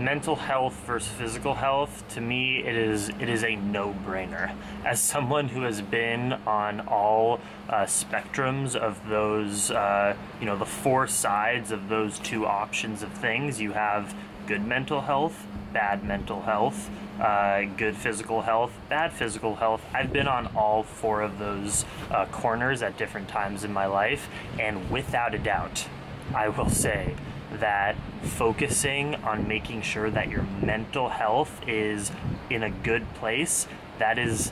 mental health versus physical health, to me, it is a no-brainer. As someone who has been on all spectrums of those, the four sides of those two options of things, you have good mental health, bad mental health, good physical health, bad physical health. I've been on all four of those corners at different times in my life, and without a doubt, I will say that focusing on making sure that your mental health is in a good place, that is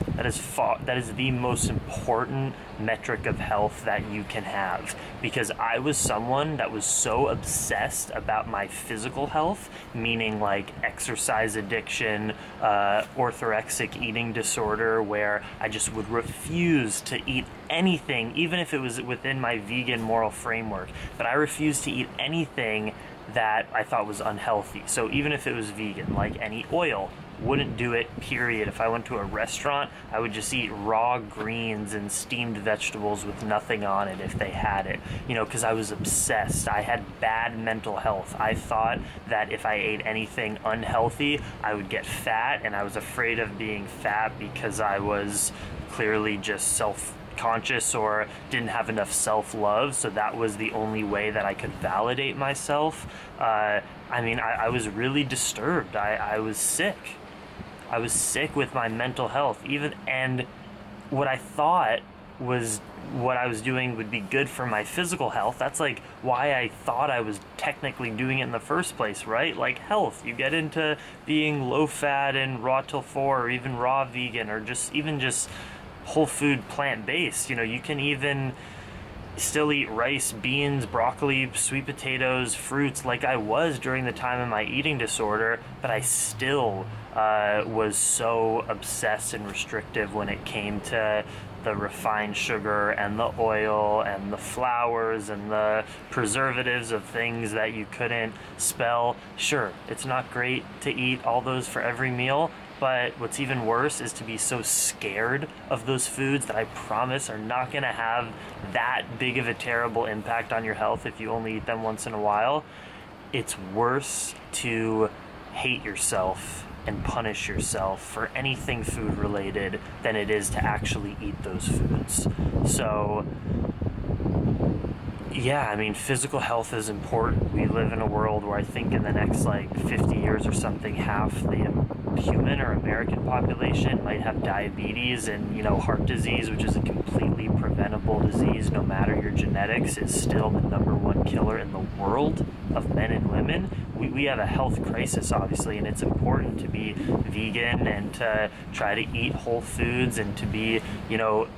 the most important metric of health that you can have. Because I was someone that was so obsessed about my physical health, meaning like exercise addiction, orthorexic eating disorder, where I just would refuse to eat anything, even if it was within my vegan moral framework, but I refused to eat anything that I thought was unhealthy. So even if it was vegan, like any oil, wouldn't do it, period. If I went to a restaurant, I would just eat raw greens and steamed vegetables with nothing on it if they had it, because I was obsessed. I had bad mental health. I thought that if I ate anything unhealthy, I would get fat, and I was afraid of being fat because I was clearly just self-conscious or didn't have enough self-love, so that was the only way that I could validate myself. I was really disturbed. I was sick. I was sick with my mental health, and what I thought was what I was doing would be good for my physical health. That's like why I thought I was technically doing it in the first place, right? Like health, you get into being low fat and raw till 4, or even raw vegan, or just whole food plant-based. You can even still eat rice, beans, broccoli, sweet potatoes, fruits like I was during the time of my eating disorder, but I still was so obsessed and restrictive when it came to the refined sugar and the oil and the flours and the preservatives of things that you couldn't spell. Sure, it's not great to eat all those for every meal, but what's even worse is to be so scared of those foods that I promise are not going to have that big of a terrible impact on your health if you only eat them once in a while. It's worse to hate yourself and punish yourself for anything food related than it is to actually eat those foods. So yeah, physical health is important. We live in a world where I think in the next 50 years or something, half the human or American population might have diabetes and, heart disease, which is a completely preventable disease no matter your genetics, is still the #1 killer in the world of men and women. We have a health crisis, obviously, and it's important to be vegan and to try to eat whole foods and to be,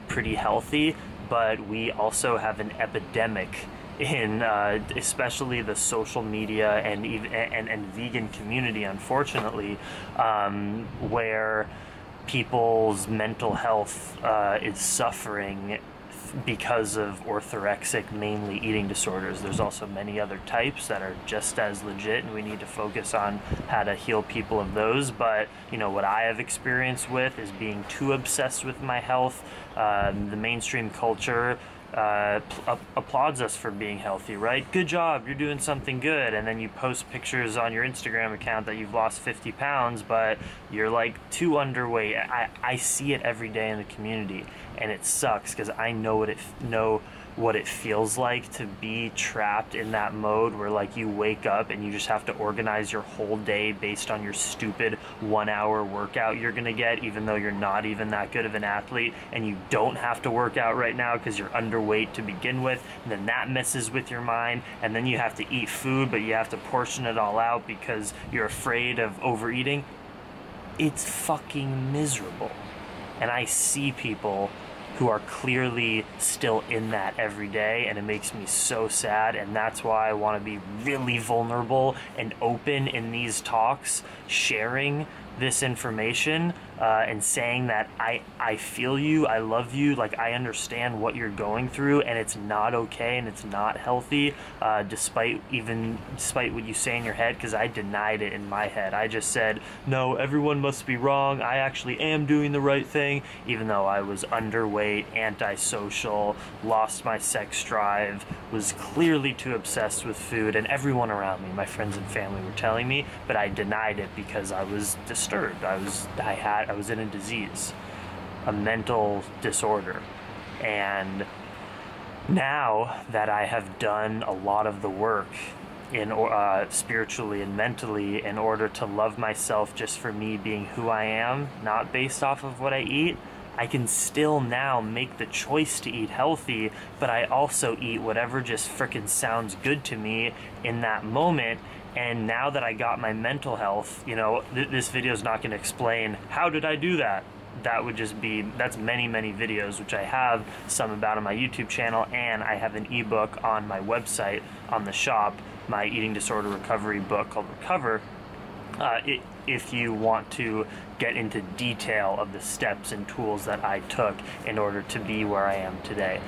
pretty healthy. But we also have an epidemic in especially the social media and vegan community, unfortunately, where people's mental health is suffering because of orthorexic, mainly eating disorders. There's also many other types that are just as legit, and we need to focus on how to heal people of those. But what I have experience with is being too obsessed with my health. The mainstream culture applauds us for being healthy, right? Good job, you're doing something good. And then you post pictures on your Instagram account that you've lost 50 pounds, but you're too underweight. I see it every day in the community, and it sucks because I know what it feels like to be trapped in that mode where you wake up and you just have to organize your whole day based on your stupid 1-hour workout you're gonna get, even though you're not even that good of an athlete, and you don't have to work out right now because you're underweight to begin with, and then that messes with your mind, and then you have to eat food, but you have to portion it all out because you're afraid of overeating. It's fucking miserable. And I see people who are clearly still in that every day, and it makes me so sad. And that's why I want to be really vulnerable and open in these talks, sharing this information and saying that I feel you, I love you, like I understand what you're going through, and it's not okay and it's not healthy, despite what you say in your head, because I denied it in my head. I just said, no, everyone must be wrong, I actually am doing the right thing, even though I was underweight, antisocial, lost my sex drive, was clearly too obsessed with food, and everyone around me, my friends and family, were telling me, but I denied it because I was disturbed. I was in a disease, a mental disorder. And now that I have done a lot of the work in spiritually and mentally in order to love myself just for me being who I am, not based off of what I eat, I can still now make the choice to eat healthy, but I also eat whatever just frickin' sounds good to me in that moment. And now that I got my mental health, you know, this video is not going to explain how did I do that. That would just be, that's many videos, which I have some about on my YouTube channel, and I have an ebook on my website on the shop, my eating disorder recovery book called Recover. If you want to get into detail of the steps and tools that I took in order to be where I am today.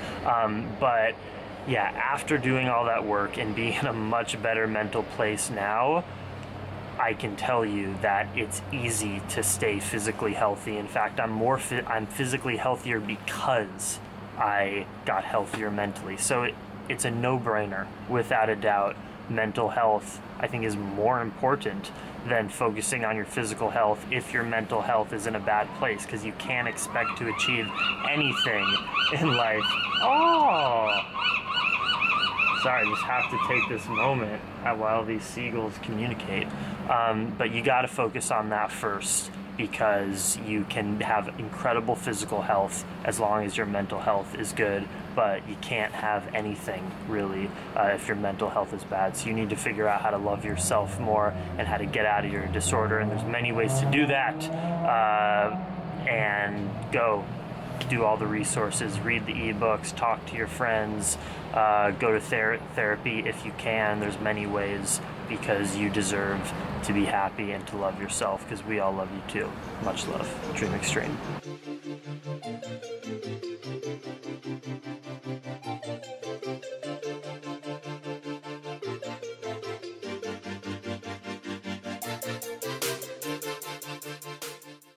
But yeah, after doing all that work and being in a much better mental place now, I can tell you that it's easy to stay physically healthy. In fact, I'm physically healthier because I got healthier mentally. So it's a no-brainer, without a doubt. Mental health, I think, is more important than focusing on your physical health if your mental health is in a bad place, because you can't expect to achieve anything in life. Oh! Sorry, I just have to take this moment while these seagulls communicate. But you gotta focus on that first, because you can have incredible physical health as long as your mental health is good, but you can't have anything really if your mental health is bad. So you need to figure out how to love yourself more and how to get out of your disorder, and there's many ways to do that. And go do all the resources, read the ebooks, talk to your friends, go to therapy if you can. There's many ways, because you deserve to be happy and to love yourself, because we all love you too. Much love. Dream Extreme.